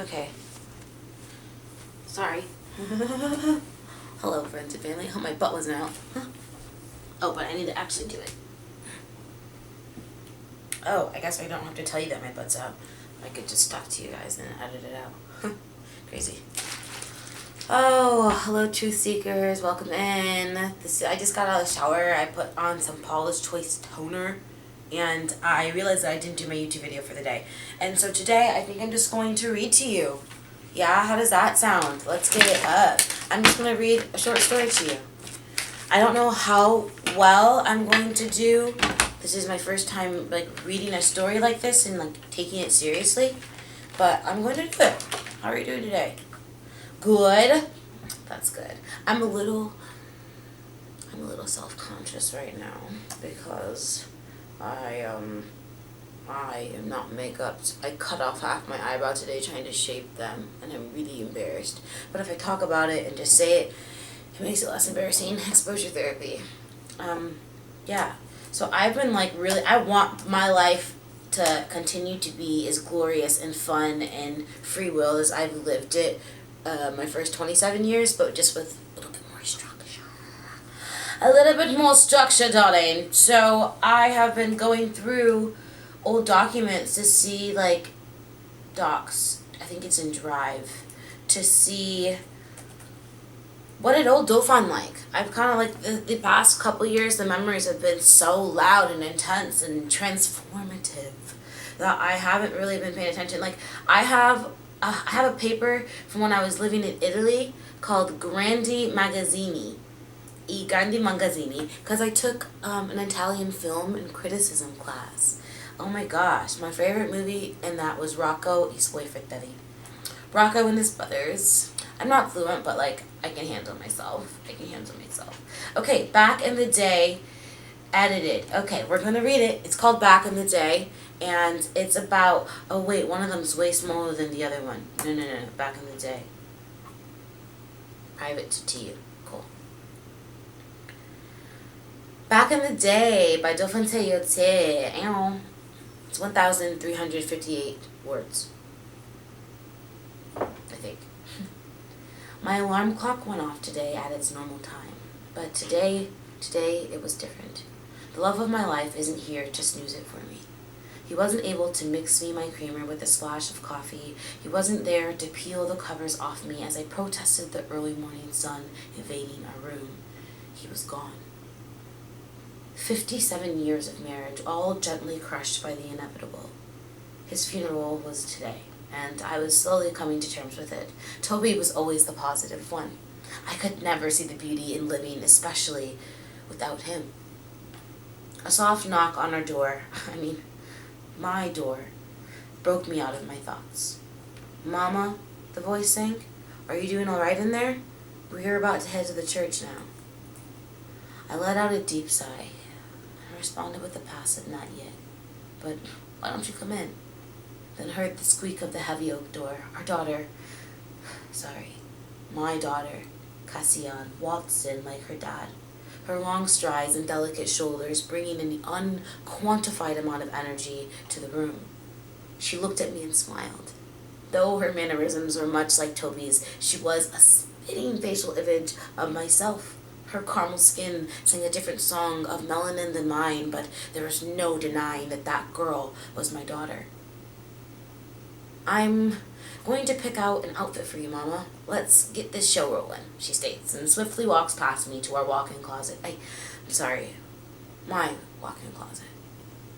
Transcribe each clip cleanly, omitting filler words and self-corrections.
Okay. Sorry. Hello, friends and family. Oh, my butt wasn't out. Oh, but I need to actually do it. Oh, I guess I don't have to tell you that my butt's out. I could just talk to you guys and edit it out. Crazy. Oh, hello, truth seekers. Welcome in. I just got out of the shower. I put on some Paula's Choice toner, and I realized that I didn't do my YouTube video for the day. And so today, I think I'm just going to read to you. Yeah, how does that sound? Let's get it up. I'm just going to read a short story to you. I don't know how well I'm going to do. This is my first time reading a story like this and taking it seriously. But I'm going to do it. How are you doing today? Good. That's good. I'm a little self-conscious right now because I am not make-upped. I cut off half my eyebrow today trying to shape them, and I'm really embarrassed. But if I talk about it and just say it, it makes it less embarrassing. Exposure therapy. Yeah. So I've been I want my life to continue to be as glorious and fun and free will as I've lived it my first 27 years, but just with a little bit more structure. A little bit more structure, darling. So I have been going through old documents to see, docs, I think it's in Drive, to see what did old Dauphin like. I've kind of the past couple years, the memories have been so loud and intense and transformative that I haven't really been paying attention. I have a paper from when I was living in Italy called Grandi Magazzini, because I took an Italian film and criticism class. Oh my gosh, my favorite movie in that was Rocco I Suoi Fratelli. Rocco and his brothers. I'm not fluent, but I can handle myself. Okay, Back in the Day, edited. Okay, we're gonna read it. It's called Back in the Day, and it's about, oh wait, one of them's way smaller than the other one. No, Back in the Day. Private to you. Cool. Back in the Day by Dauphin Yote. It's 1,358 words, I think. My alarm clock went off today at its normal time, but today it was different. The love of my life isn't here to snooze it for me. He wasn't able to mix me my creamer with a splash of coffee. He wasn't there to peel the covers off me as I protested the early morning sun invading our room. He was gone. 57 years of marriage, all gently crushed by the inevitable. His funeral was today, and I was slowly coming to terms with it. Toby was always the positive one. I could never see the beauty in living, especially without him. A soft knock on our door, my door, broke me out of my thoughts. "Mama," the voice sang, "are you doing all right in there? We're about to head to the church now." I let out a deep sigh. I responded with a passive "not yet," but "why don't you come in?" Then heard the squeak of the heavy oak door. My daughter, Cassian, waltzed in like her dad, her long strides and delicate shoulders bringing an unquantified amount of energy to the room. She looked at me and smiled. Though her mannerisms were much like Toby's, she was a spitting facial image of myself. Her caramel skin sang a different song of melanin than mine, but there was no denying that girl was my daughter. "I'm going to pick out an outfit for you, Mama. Let's get this show rolling," she states, and swiftly walks past me to our walk-in closet. My walk-in closet,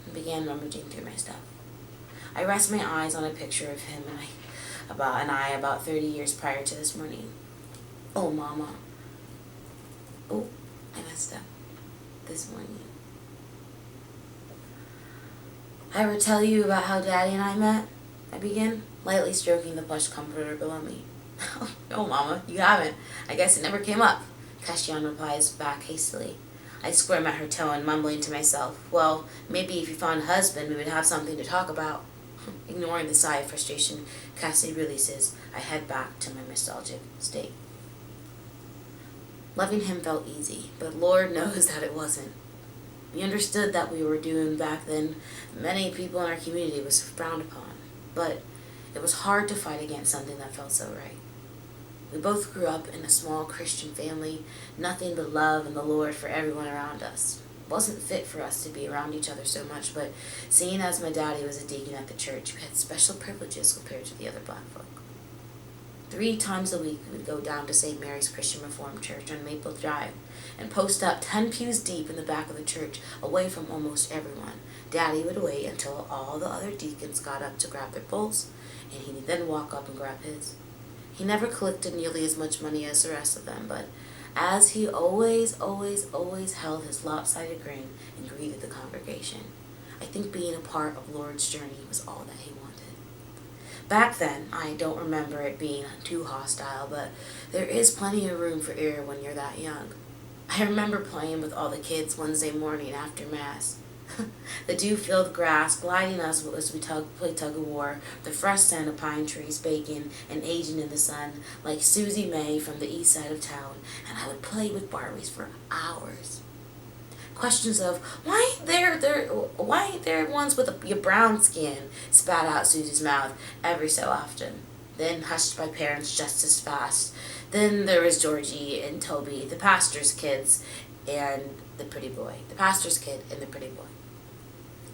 and began rummaging through my stuff. I rest my eyes on a picture of him and I about 30 years prior to this morning. Oh, Mama. Oh, I messed up. This morning. "I ever tell you about how Daddy and I met?" I begin, lightly stroking the plush comforter below me. "No, Mama, you haven't. I guess it never came up," Cassian replies back hastily. I squirm at her tone, mumbling to myself, "Well, maybe if you found a husband, we would have something to talk about." Ignoring the sigh of frustration Cassie releases, I head back to my nostalgic state. Loving him felt easy, but Lord knows that it wasn't. We understood that we were doing back then many people in our community was frowned upon, but It was hard to fight against something that felt so right. We both grew up in a small Christian family, nothing but love and the Lord for everyone around us. It wasn't fit for us to be around each other so much, but seeing as my daddy was a deacon at the church, we had special privileges compared to the other black folk. 3 times a week, we would go down to St. Mary's Christian Reformed Church on Maple Drive and post up 10 pews deep in the back of the church, away from almost everyone. Daddy would wait until all the other deacons got up to grab their bowls, and he'd then walk up and grab his. He never collected nearly as much money as the rest of them, but as he always held his lopsided grin and greeted the congregation, I think being a part of Lord's journey was all that he wanted. Back then, I don't remember it being too hostile, but there is plenty of room for error when you're that young. I remember playing with all the kids Wednesday morning after Mass. The dew-filled grass gliding us as we play tug-of-war, the fresh scent of pine trees baking and aging in the sun, like Susie May from the east side of town, and I would play with Barbies for hours. Questions of, why ain't there ones with your brown skin, spat out Susie's mouth every so often, then hushed by parents just as fast. Then there was Georgie and Toby, the pastor's kids, and the pretty boy. The pastor's kid and the pretty boy.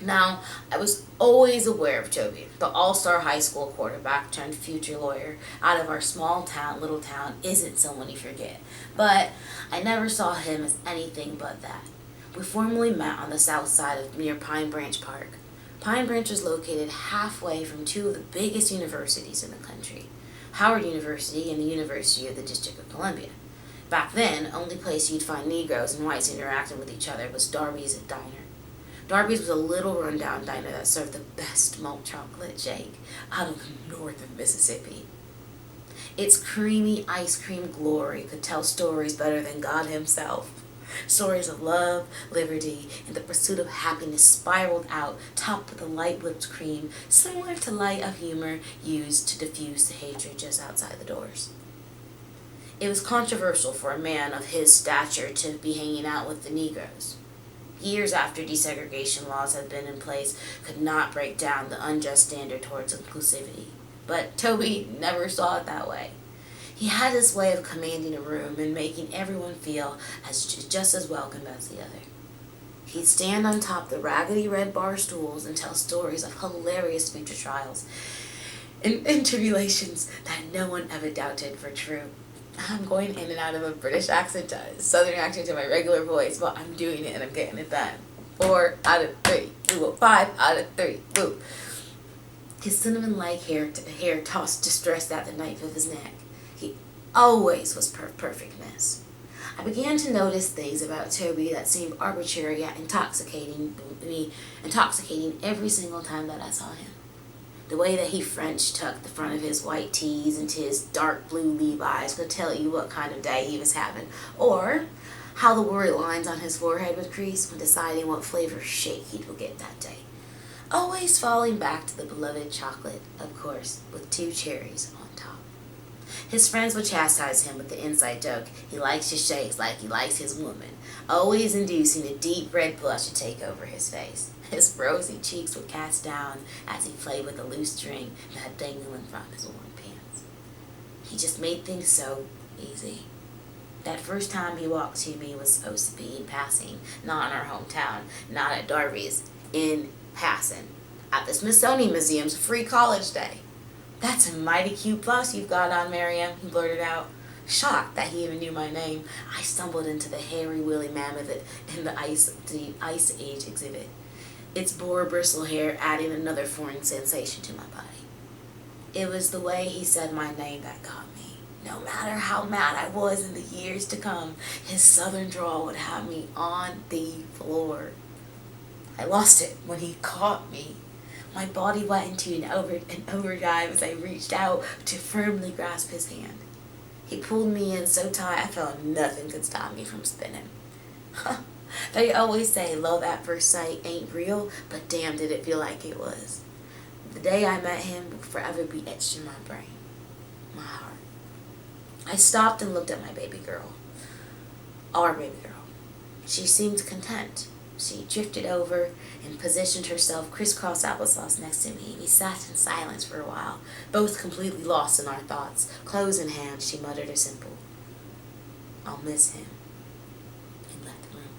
Now, I was always aware of Toby, the all-star high school quarterback turned future lawyer out of our little town isn't someone you forget. But I never saw him as anything but that. We formally met on the south side of near Pine Branch Park. Pine Branch was located halfway from 2 of the biggest universities in the country, Howard University and the University of the District of Columbia. Back then, only place you'd find Negroes and whites interacting with each other was Darby's Diner. Darby's was a little rundown diner that served the best malt chocolate shake out of the north of Mississippi. Its creamy ice cream glory could tell stories better than God himself. Stories of love, liberty, and the pursuit of happiness spiraled out, topped with a light whipped cream, similar to light of humor used to diffuse the hatred just outside the doors. It was controversial for a man of his stature to be hanging out with the Negroes. Years after desegregation laws had been in place, could not break down the unjust standard towards inclusivity. But Toby never saw it that way. He had this way of commanding a room and making everyone feel just as welcome as the other. He'd stand on top the raggedy red bar stools and tell stories of hilarious future trials and tribulations that no one ever doubted were true. I'm going in and out of a British accent, southern accent to my regular voice, but I'm doing it and I'm getting it done. 4 out of 3, woo, 5 out of 3, woo. His cinnamon-like hair tossed distressed at the nape of his neck. He always was perfectness. I began to notice things about Toby that seemed arbitrary yet intoxicating every single time that I saw him. The way that he French tucked the front of his white tees into his dark blue Levi's could tell you what kind of day he was having, or how the worry lines on his forehead would crease when deciding what flavor shake he would get that day. Always falling back to the beloved chocolate, of course, with 2 cherries on top. His friends would chastise him with the inside joke, he likes his shakes like he likes his woman, always inducing a deep red blush to take over his face. His rosy cheeks would cast down as he played with a loose string that dangling from his worn pants. He just made things so easy. That first time he walked to me was supposed to be in passing, not in our hometown, not at Darby's, in passing, at the Smithsonian Museum's free college day. That's a mighty cute blouse you've got on, Miriam, he blurted out. Shocked that he even knew my name, I stumbled into the hairy woolly mammoth in the Ice Age exhibit. Its boar bristle hair adding another foreign sensation to my body. It was the way he said my name that got me. No matter how mad I was in the years to come, his southern drawl would have me on the floor. I lost it when he caught me. My body went into an overdrive as I reached out to firmly grasp his hand. He pulled me in so tight I felt nothing could stop me from spinning. They always say love at first sight ain't real, but damn did it feel like it was. The day I met him will forever be etched in my brain, my heart. I stopped and looked at my baby girl. Our baby girl. She seemed content, She drifted over and positioned herself crisscross applesauce next to me. We sat in silence for a while, both completely lost in our thoughts. Clothes in hand, she muttered a simple, "I'll miss him," and left the room.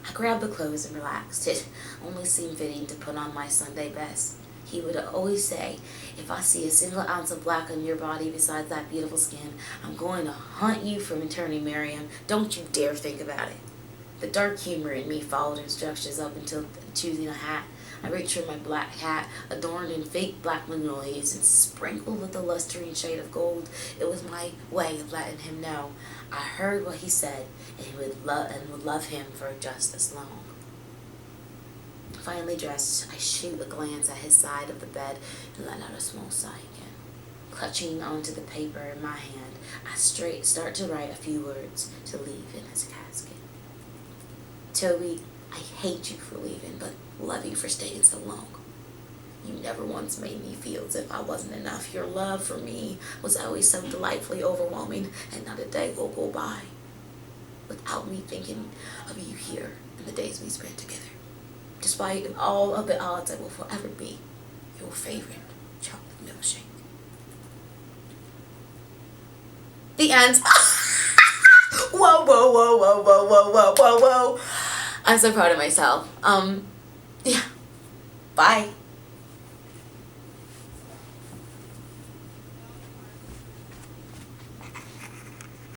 I grabbed the clothes and relaxed. It only seemed fitting to put on my Sunday best. He would always say, "If I see a single ounce of black on your body besides that beautiful skin, I'm going to hunt you from eternity, Miriam. Don't you dare think about it." The dark humor in me followed instructions up until choosing a hat. I reached for my black hat, adorned in fake black magnolias and sprinkled with a lustrine shade of gold. It was my way of letting him know I heard what he said and would love him for just as long. Finally dressed, I shoot a glance at his side of the bed and let out a small sigh again. Clutching onto the paper in my hand, I start to write a few words to leave in his casket. "Toby, I hate you for leaving, but love you for staying so long. You never once made me feel as if I wasn't enough. Your love for me was always so delightfully overwhelming, and not a day will go by without me thinking of you here and the days we spent together. Despite all of the odds, I will forever be your favorite chocolate milkshake." The end. Whoa, whoa, whoa, whoa, whoa, whoa, whoa, whoa, whoa. I'm so proud of myself. Yeah. Bye.